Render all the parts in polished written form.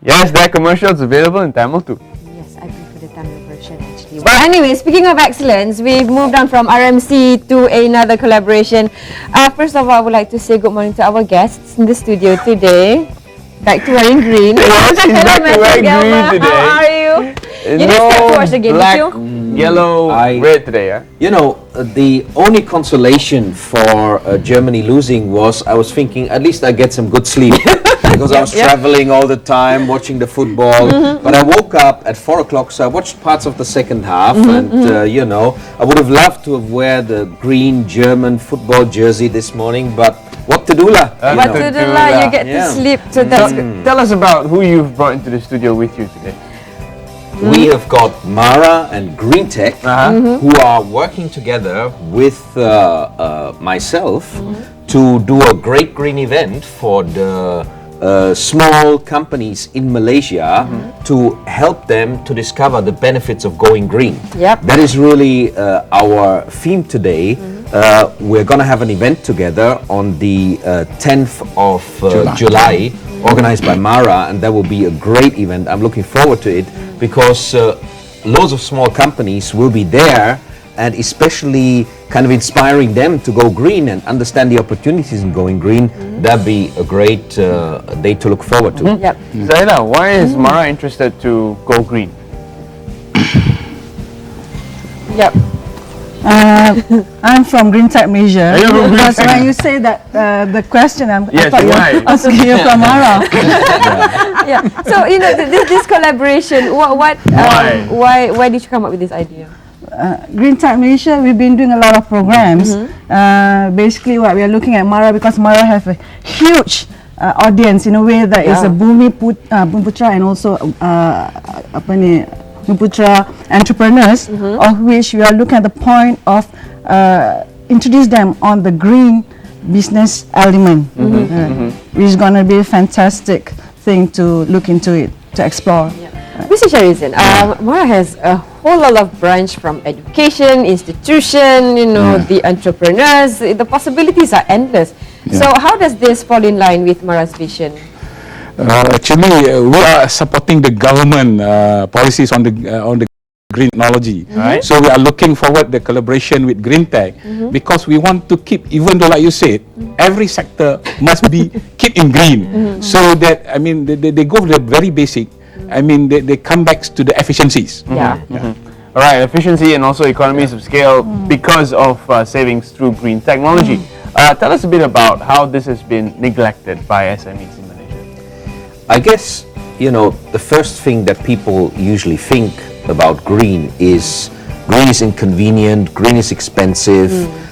Yes, there are commercials available in Tamil too. Yes, I prefer the Tamil version actually. But anyway, speaking of excellence, we've moved on from RMC to another collaboration. First of all, I would like to say good morning to our guests in the studio today. Back to wearing green. Yes, she's back to wearing green today. How are you? You didn't start to watch the game, black, did you? yellow, red today, yeah? You know, the only consolation for Germany losing was I was thinking at least I get some good sleep because I was traveling all the time watching the football. But I woke up at 4 o'clock, so I watched parts of the second half, and you know, I would have loved to have wear the green German football jersey this morning, but what to do lah? What to do lah? You get to sleep, so that's good. Tell us about who you've brought into the studio with you today. We have got Mara and Greentech who are working together with myself to do a great green event for the small companies in Malaysia to help them to discover the benefits of going green. Yep. That is really our theme today. We're going to have an event together on the 10th of July, organized by Mara, and that will be a great event. I'm looking forward to it because loads of small companies will be there, and especially kind of inspiring them to go green and understand the opportunities in going green. That'd be a great day to look forward to. Yep. Zahilah, why is Mara interested to go green? Yep. I'm from Greentech Malaysia. Are you from Because Greentech? when you say that the question, I Yes, thought you why? were asking you from Mara. Yeah. So you know this collaboration. Why did you come up with this idea? Greentech Malaysia, we've been doing a lot of programs. Basically, what we are looking at Mara, because Mara have a huge audience in a way that is a Bumiputera and also Bumiputera entrepreneurs, of which we are looking at the point of introduce them on the green business element, which is going to be a fantastic thing to look into it, to explore. Mr. Shahrizin, Mara has a whole lot of branch from education, institution, you know, the entrepreneurs. The possibilities are endless. So how does this fall in line with Mara's vision? Actually, we are supporting the government policies on the green technology. So we are looking forward the collaboration with Greentech because we want to keep, even though like you said, every sector must be keep in green. So that, I mean, they go for the very basic. I mean, they come back to the efficiencies. All right, efficiency and also economies of scale because of savings through green technology. Tell us a bit about how this has been neglected by SMEs in Malaysia. I guess, you know, the first thing that people usually think about green is inconvenient, green is expensive.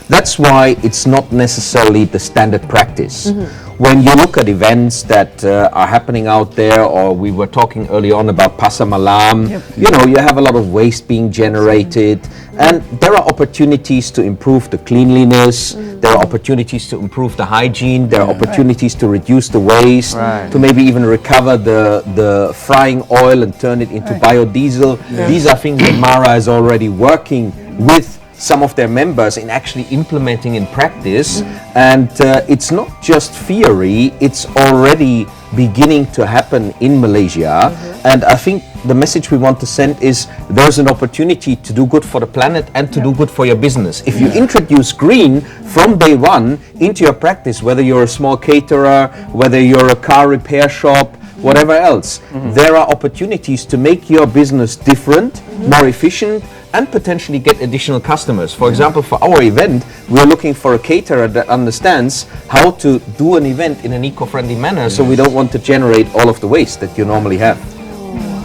That's why it's not necessarily the standard practice. When you look at events that are happening out there, or we were talking early on about Pasar Malam, you know, you have a lot of waste being generated, and there are opportunities to improve the cleanliness, there are opportunities to improve the hygiene, there are opportunities to reduce the waste, to maybe even recover the frying oil and turn it into biodiesel. These are things that Mara is already working with some of their members in actually implementing in practice, and it's not just theory, it's already beginning to happen in Malaysia. And I think the message we want to send is there's an opportunity to do good for the planet and to do good for your business. If you introduce green from day one into your practice, whether you're a small caterer, whether you're a car repair shop, whatever else, there are opportunities to make your business different, more efficient, and potentially get additional customers. For example, for our event, we're looking for a caterer that understands how to do an event in an eco-friendly manner, so we don't want to generate all of the waste that you normally have.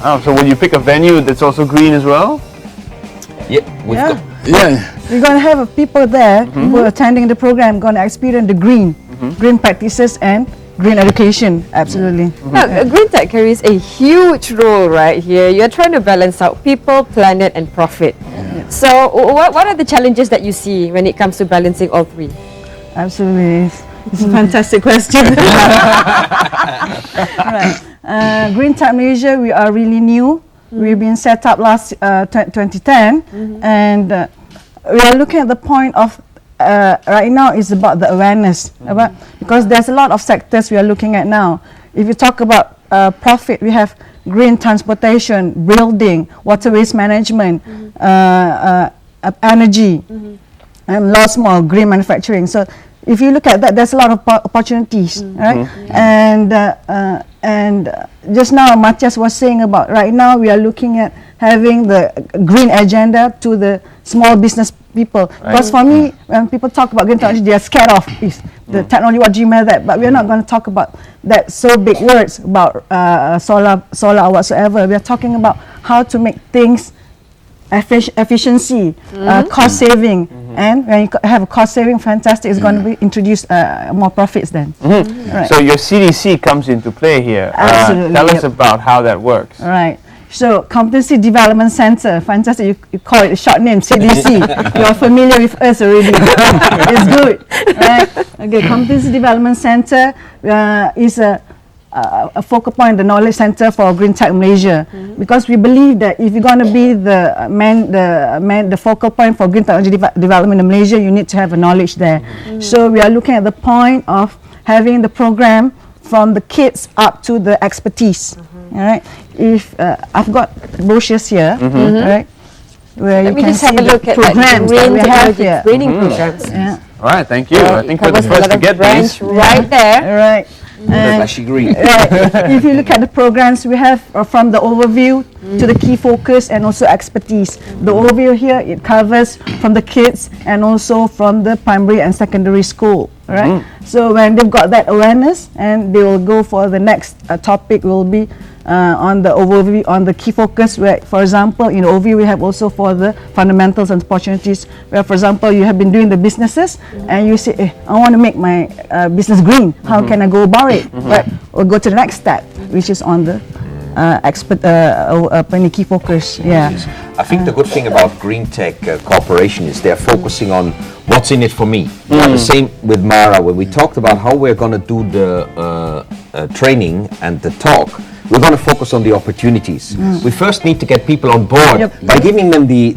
Oh, so will you pick a venue that's also green as well? Yeah, we've got We're going to have people there who are attending the program, going to experience the green practices and green education. Absolutely. Now, Greentech carries a huge role right here. You're trying to balance out people, planet, and profit. So, what are the challenges that you see when it comes to balancing all three? Absolutely. It's a fantastic question. Greentech Malaysia, we are really new. We've been set up last 2010, and we are looking at the point of right now is about the awareness, because there's a lot of sectors we are looking at now. If you talk about profit, we have green transportation, building, water waste management, energy, and lots more green manufacturing. So if you look at that, there's a lot of opportunities, right? And just now Matthias was saying about right now we are looking at having the green agenda to the small business people. Because for me, when people talk about green technology, they are scared of is the technology, what do you mean that? But we're not going to talk about that so big words about solar or whatsoever. We are talking about how to make things efficiency, cost saving, and when you have a cost saving, fantastic, it's going to be introduce more profits then. Right. So your CDC comes into play here. Absolutely. Tell us about how that works. Right. So Competency Development Center, fantastic. You call it a short name, CDC. You're familiar with us already. It's good, right? Okay, Competency Development Center is a focal point, the knowledge center for Greentech Malaysia, because we believe that if you're going to be the focal point for green technology development in Malaysia, you need to have a knowledge there. So we are looking at the point of having the program from the kids up to the expertise. All right. If I've got brochures here, right, where Let you me can just see have a the look at programs that we have here. training programs. Yeah. All right, thank you. I think we're the Covers a first lot to of get branch these. right there. All right. And Flashy green. right. If you look at the programs we have from the overview to the key focus and also expertise. The overview here, it covers from the kids and also from the primary and secondary school. Right. So when they've got that awareness, and they will go for the next topic will be on the overview, on the key focus, where, for example, in the overview, we have also for the fundamentals and opportunities, where, for example, you have been doing the businesses, and you say, I want to make my business green. How can I go about it? Right. We'll go to the next step, which is on the key focus. Yeah. I think the good thing about Greentech Corporation is they're focusing on what's in it for me. The same with Mara, when we talked about how we're going to do the training and the talk. We're going to focus on the opportunities. We first need to get people on board by giving them the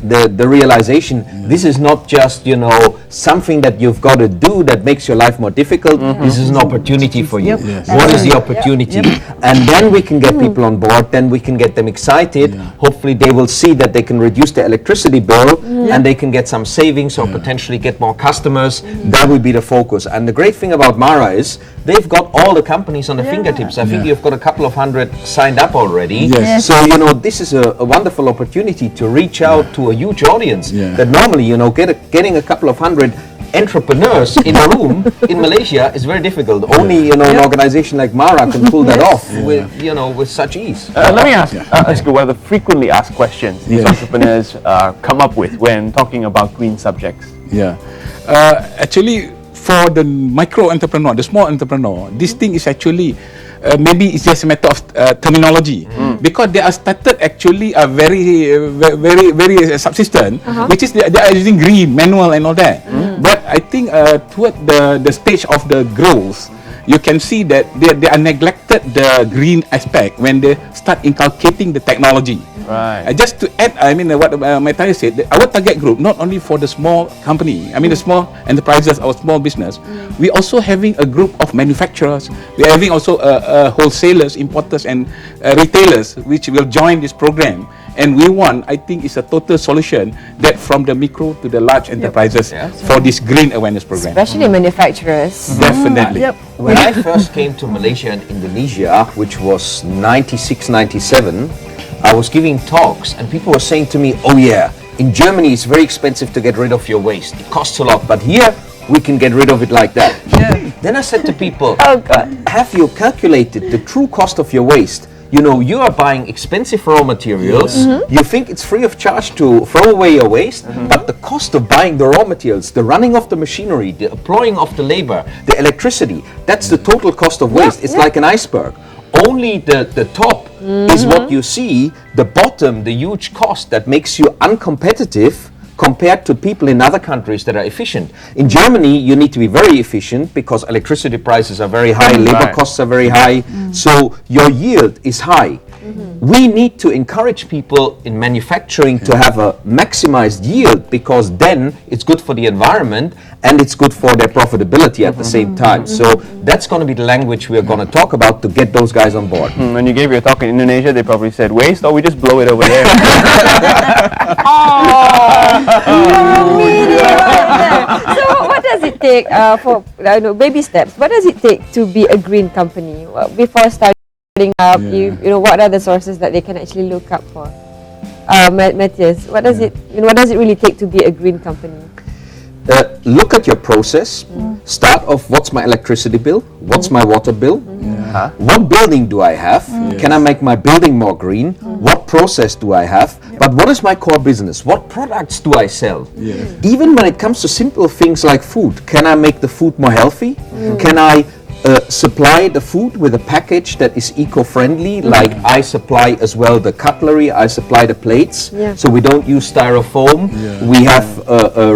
realization this is not just, you know, something that you've got to do that makes your life more difficult. This is an opportunity for you. What is the opportunity? And then we can get people on board, then we can get them excited. Hopefully they will see that they can reduce their electricity bill and they can get some savings or potentially get more customers. That will be the focus. And the great thing about Mara is they've got all the companies on the fingertips. I think you've got a couple of hundred signed up already. So, you know, this is a wonderful opportunity to reach out to a huge audience that normally, you know, getting a couple of hundred entrepreneurs in a room in Malaysia is very difficult. Only, you know, an organization like Mara can pull that off with, you know, with such ease. Let me ask you one of the frequently asked questions these entrepreneurs come up with when talking about green subjects. Actually, for the micro entrepreneur, the small entrepreneur, this thing is actually maybe it's just a matter of terminology, because they are started actually very subsistent, which is they are using green, manual and all that. But I think toward the stage of the growth, you can see that they are neglected the green aspect when they start inculcating the technology. Right. Just to add, I mean, what Matthias said, our target group, not only for the small company, I mean the small enterprises or small business, we also having a group of manufacturers, we are having also wholesalers, importers and retailers which will join this program. And we want, I think, it's a total solution that from the micro to the large enterprises for this green awareness program. Especially manufacturers. Definitely. When I first came to Malaysia and Indonesia, which was 96, 97, I was giving talks and people were saying to me, oh yeah, in Germany it's very expensive to get rid of your waste. It costs a lot, but here we can get rid of it like that. Then I said to people, have you calculated the true cost of your waste? You know, you are buying expensive raw materials. You think it's free of charge to throw away your waste, but the cost of buying the raw materials, the running of the machinery, the employing of the labor, the electricity, that's the total cost of waste. It's like an iceberg. Only the top is what you see, the bottom, the huge cost that makes you uncompetitive compared to people in other countries that are efficient. In Germany, you need to be very efficient because electricity prices are very high, labor costs are very high, so your yield is high. We need to encourage people in manufacturing to have a maximized yield, because then it's good for the environment and it's good for their profitability at the same time. So that's going to be the language we're going to talk about to get those guys on board. When you gave your talk in Indonesia, they probably said, waste, or we just blow it over there. So what does it take for baby steps? What does it take to be a green company? Well, before starting up, you know, what are the sources that they can actually look up for? Matthias, what does it really take to be a green company? Look at your process. Start off, what's my electricity bill? What's my water bill? What building do I have? Can I make my building more green? What process do I have? But what is my core business? What products do I sell? Even when it comes to simple things like food, can I make the food more healthy? Can I supply the food with a package that is eco-friendly, like I supply as well the cutlery, I supply the plates, so we don't use styrofoam, we have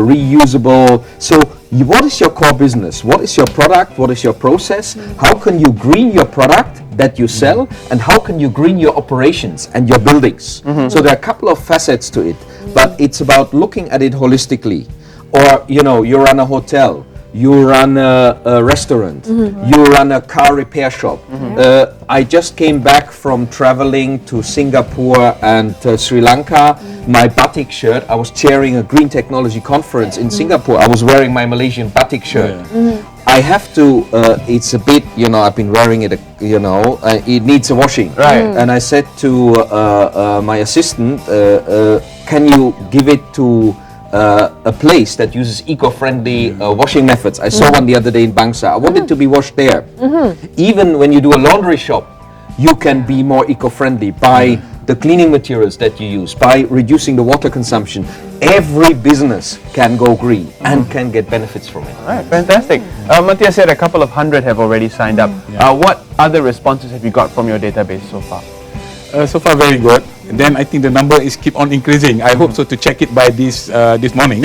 reusable. So what is your core business? What is your product? What is your process? How can you green your product that you sell, and how can you green your operations and your buildings? So there are a couple of facets to it, but it's about looking at it holistically. Or, you know, you run a hotel, you run a restaurant, you run a car repair shop. I just came back from traveling to Singapore and Sri Lanka. My batik shirt, I was chairing a green technology conference in Singapore. I was wearing my Malaysian batik shirt. I have to, it's a bit, you know, I've been wearing it, you know, it needs a washing. And I said to my assistant, can you give it to a place that uses eco-friendly washing methods? I saw one the other day in Bangsa. I want it to be washed there. Even when you do a laundry shop, you can be more eco-friendly by the cleaning materials that you use, by reducing the water consumption. Every business can go green and can get benefits from it. All right, fantastic. Matthias said a couple of hundred have already signed up. What other responses have you got from your database so far? So far, very good. And then I think the number is keep on increasing. I hope so to check it by this morning.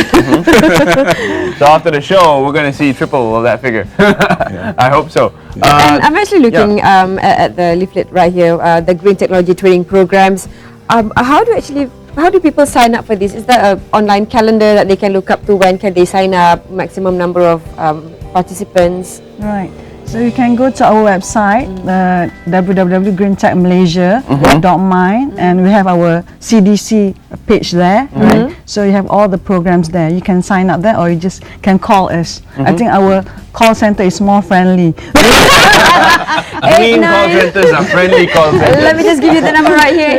So after the show, we're going to see triple of that figure. I hope so. And I'm actually looking at the leaflet right here, the Green Technology Training Programs. How do people sign up for this? Is there an online calendar that they can look up to? When can they sign up? Maximum number of participants? Right. So you can go to our website, www.greentechmalaysia.my, and we have our CDC page there, right? So you have all the programs there. You can sign up there, or you just can call us. I think our call center is more friendly. Green call centers are friendly call centers. Let me just give you the number right here,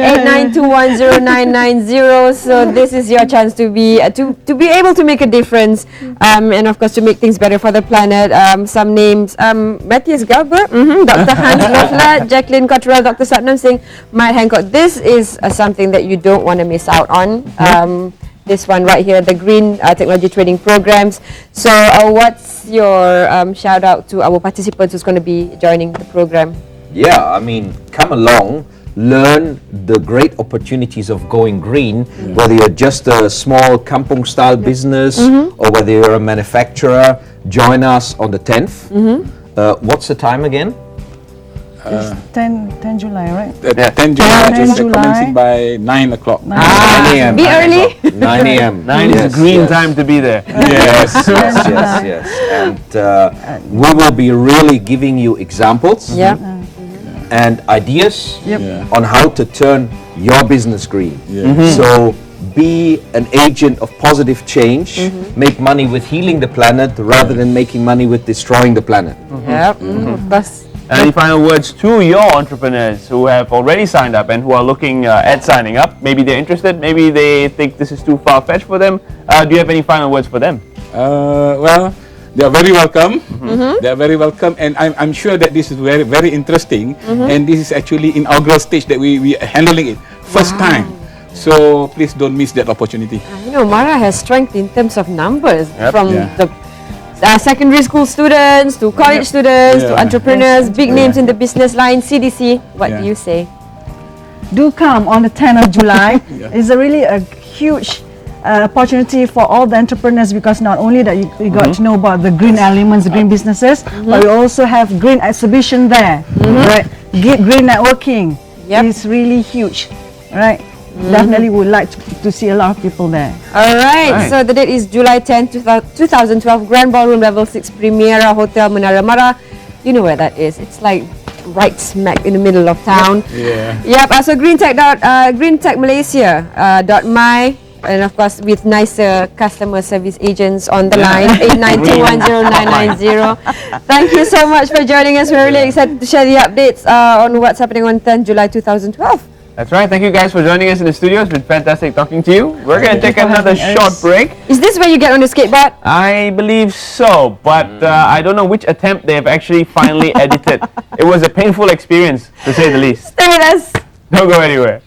89210990. So this is your chance to be able to make a difference, and of course to make things better for the planet. Some names: Matthias Gelber, Dr. Hans Lefler, Jacqueline Cottrell, Dr. Satnam Singh, Matt Hancock. This is something that you don't want to miss out on. This one right here, the Green Technology Training Programs. So what's your shout out to our participants who's going to be joining the program? Yeah, I mean, come along, learn the great opportunities of going green, whether you're just a small kampung style business or whether you're a manufacturer. Join us on the 10th. What's the time again? It's 10 July, right? 10 July, 10 just July. commencing by 9 o'clock. 9 a.m. Be early. 9 a.m. 9 is green time to be there. Yes. And we will be really giving you examples and ideas on how to turn your business green. So be an agent of positive change, make money with healing the planet rather than making money with destroying the planet. Any final words to your entrepreneurs who have already signed up and who are looking at signing up? Maybe they're interested, maybe they think this is too far-fetched for them. Do you have any final words for them? Well, they are very welcome. They are very welcome, and I'm sure that this is very, very interesting. And this is actually inaugural stage that we are handling it first time. So please don't miss that opportunity. You know, Mara has strength in terms of numbers from the secondary school students to college students to entrepreneurs, big names in the business line. CDC, what do you say? Do come on the 10th of July. It's really a huge opportunity for all the entrepreneurs, because not only that you got to know about the green elements, green businesses, but we also have green exhibition there, right? Green networking. Yep. is really huge, right? Definitely would like to see a lot of people there. Alright, Right. so the date is July 10, 2012, Grand Ballroom Level 6 Premiera, Hotel Premiera. You know where that is. It's like right smack in the middle of town. Yeah. Yep, so Greentech Malaysia .my, and of course with nicer customer service agents on the line, 89210990. Thank you so much for joining us. We're really excited to share the updates on what's happening on 10 July 2012. That's right. Thank you guys for joining us in the studio. It's been fantastic talking to you. We're going to take you for another having short us. break. Is this where you get on the skateboard? I believe so, but I don't know which attempt they have actually finally edited. It was a painful experience, to say the least. Stay with us. Don't go anywhere.